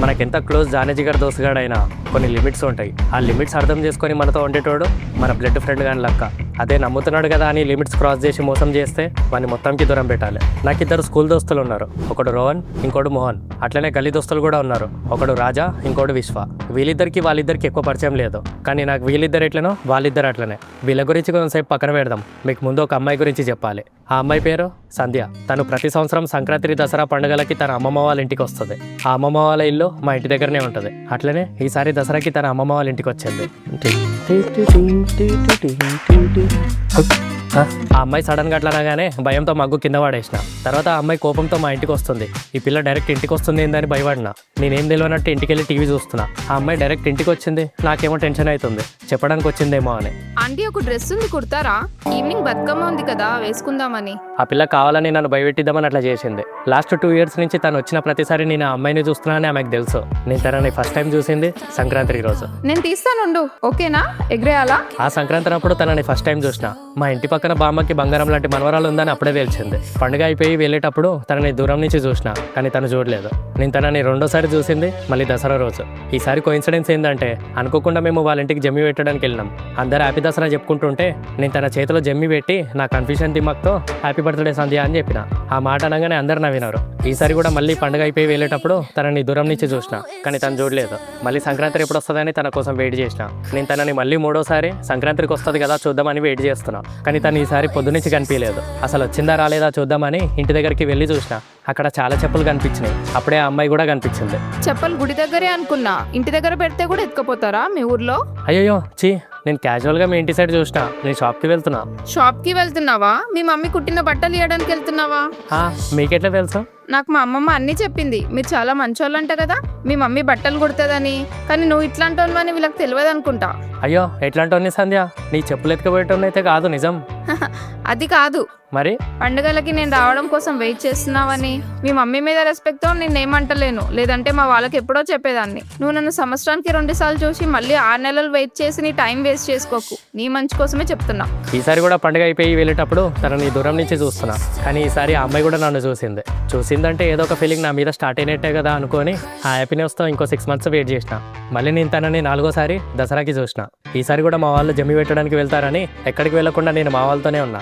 మనకెంత క్లోజ్ జానజిగర్ దోస్తుగాడైనా కొన్ని లిమిట్స్ ఉంటాయి. ఆ లిమిట్స్ అర్థం చేసుకొని మనతో ఉండేటోడు మన బ్లడ్ ఫ్రెండ్ కానీ లక్క. అదే నమ్ముతున్నాడు కదా అని లిమిట్స్ క్రాస్ చేసి మోసం చేస్తే వాడిని మొత్తంకి దూరం పెట్టాలి. నాకు ఇద్దరు స్కూల్ దోస్తులు ఉన్నారు, ఒకడు రోహన్, ఇంకోటి మోహన్. అట్లనే గల్లీ దోస్తులు కూడా ఉన్నారు, ఒకడు రాజా, ఇంకోటి విశ్వ. వాళ్ళిద్దరికి ఎక్కువ పరిచయం లేదు, కానీ నాకు వీళ్ళిద్దరు ఎట్లనో వాళ్ళిద్దరు అట్లనే. వీళ్ళ గురించి కొంచెంసేపు పక్కన పెడదాం. మీకు ముందు ఒక అమ్మాయి గురించి చెప్పాలి. ఆ అమ్మాయి పేరు సంధ్య. తను ప్రతి సంవత్సరం సంక్రాంతి దసరా పండుగలకి తన అమ్మమ్మ వాళ్ళ ఇంటికి వస్తుంది. ఆ అమ్మమ్మ వాళ్ళ ఇల్లు మా ఇంటి దగ్గరనే ఉంటుంది. అట్లనే ఈసారి దసరాకి తన అమ్మమ్మ వాళ్ళ ఇంటికి వచ్చింది. ఆ అమ్మాయి సడన్ గా అట్లా అనగానే భయంతో మగ్గు కింద పడేసిన. తర్వాత ఆ అమ్మాయి కోపంతో మా ఇంటికి వస్తుంది. ఈ పిల్ల డైరెక్ట్ ఇంటికి వస్తుంది ఏందని భయపడినా. నేనేం తెలియనట్టు ఇంటికి వెళ్ళి టీవీ చూస్తున్నా. ఆ అమ్మాయి డైరెక్ట్ ఇంటికి వచ్చింది. నాకేమో టెన్షన్ అవుతుంది, చెప్పడానికి వచ్చిందేమో అని. ఆంటీ ఒక డ్రెస్ ఉంది కుడతారా? ఈవినింగ్ బతుకమ్మ ఉంది కదా, వేసుకుందామని. ఆ పిల్ల కావాలని నన్ను భయపెట్టిద్దామని అట్లా చేసింది. లాస్ట్ 2 years నుంచి తను వచ్చిన ప్రతిసారి నేను ఆ అమ్మాయిని చూస్తున్నానని ఆమెకు తెలుసు. నేను తనని ఫస్ట్ టైం చూసింది సంక్రాంతి రోజు. నేను తీస్తానుండు, ఓకేనా? ఎగ్రేయాలా? ఆ సంక్రాంతి అప్పుడు తనని ఫస్ట్ టైం చూసిన. మా ఇంటి పక్కన బామ్మకి బంగారం లాంటి మనవరాలు ఉందని అప్పుడే తెలిసింది. పండుగ అయిపోయి వెళ్ళేటప్పుడు తనని దూరం నుంచి చూసిన, కానీ తను చూడలేదు. నేను తనని రెండోసారి చూసింది మళ్ళీ దసరా రోజు. ఈసారి కోయిన్సిడెన్స్ ఏంటంటే అనుకోకుండా మేము వాళ్ళ ఇంటికి జమ్మి పెట్టడానికి వెళ్ళినాం. అందరూ హ్యాపీ దసరా చెప్పుకుంటుంటే నేను తన చేతిలో జమ్మి పెట్టి నా కన్ఫ్యూషన్ దిమాక్తో హ్యాపీ బర్త్డే సంధ్య అని చెప్పిన. ఆ మాట అనగానే అందరు నవ్వినారు. ఈసారి కూడా మళ్ళీ పండుగ అయిపోయి వెళ్ళేటప్పుడు తనని దూరం నుంచి చూసిన, కానీ తను చూడలేదు. మళ్ళీ సంక్రాంతి ఎప్పుడు వస్తుందని తన కోసం వెయిట్ చేసిన. నేను తనని మళ్ళీ 3వసారి సంక్రాంతికి వస్తుంది కదా చూద్దామని వెయిట్ చేస్తున్నా, కానీ తను ఈసారి పొద్దునుంచి కనిపించలేదు. అసలు వచ్చిందా రాలేదా చూద్దామని ఇంటి దగ్గరికి వెళ్ళి చూసిన. అక్కడ చాలా చెప్పులు కనిపించినాయి. అప్పుడే ఆ అమ్మాయి కూడా కనిపించింది. చెప్పలు గుడి దగ్గరే అనుకున్నా, ఇంటి దగ్గర పెడితే కూడా ఎత్తుకపోతారా మీ ఊర్లో? అయ్యో చీ, నేను క్యాజువల్గా మీ ఇంటి సైడ్ చూసిన. నేను షాప్కి వెళ్తున్నా. షాప్కి వెళ్తున్నావా? మీ మమ్మీ కుట్టిన బట్టలు ఇవ్వడానికి వెళ్తున్నావా? మీకెట్లా తెలుసు? నాకు మా అమ్మమ్మ అన్నీ చెప్పింది. మీరు చాలా మంచోళ్ళంట కదా, మీ మమ్మీ బట్టలు కుడుతుందని. కానీ నువ్వు ఇట్లాంటి అని వీళ్ళకి తెలియదు అనుకుంటా. అయ్యో ఎట్లాంటి సంధ్య, నీ చెప్పులు ఎత్తుకుపోయేటోని అయితే కాదు నిజం. అది కాదు మరి, పండుగలకి నేను రావడం కోసం వెయిట్ చేస్తున్నావని. మీ మమ్మీ మీద రెస్పెక్ట్తో నేనేమంటలేను, లేదంటే మా వాళ్ళకి ఎప్పుడో చెప్పేదాన్ని. నువ్వు నన్ను సంవత్సరానికి 2 సార్లు చూసి మళ్ళీ 6 నెలలు వెయిట్ చేసి నీ టైం వేస్ట్ చేసుకోకు. నీ మంచి కోసమే చెప్తున్నా. ఈసారి కూడా పండుగ అయిపోయి వెళ్ళేటప్పుడు తనని దూరం నుంచి చూస్తున్నా, కానీ ఈసారి ఆ అమ్మాయి కూడా నన్ను చూసిందంటే ఏదో ఒక ఫీలింగ్ నా మీద స్టార్ట్ అయినట్టే కదా అనుకొని ఆ హ్యాపీనెస్తో ఇంకో 6 months వెయిట్ చేసిన. మళ్ళీ నేను తనని 4వసారి దసరాకి చూసిన. ఈసారి కూడా మా వాళ్ళు జమ్మి పెట్టడానికి వెళ్తారని ఎక్కడికి వెళ్లకుండా నేను మా వాళ్ళతోనే ఉన్నా.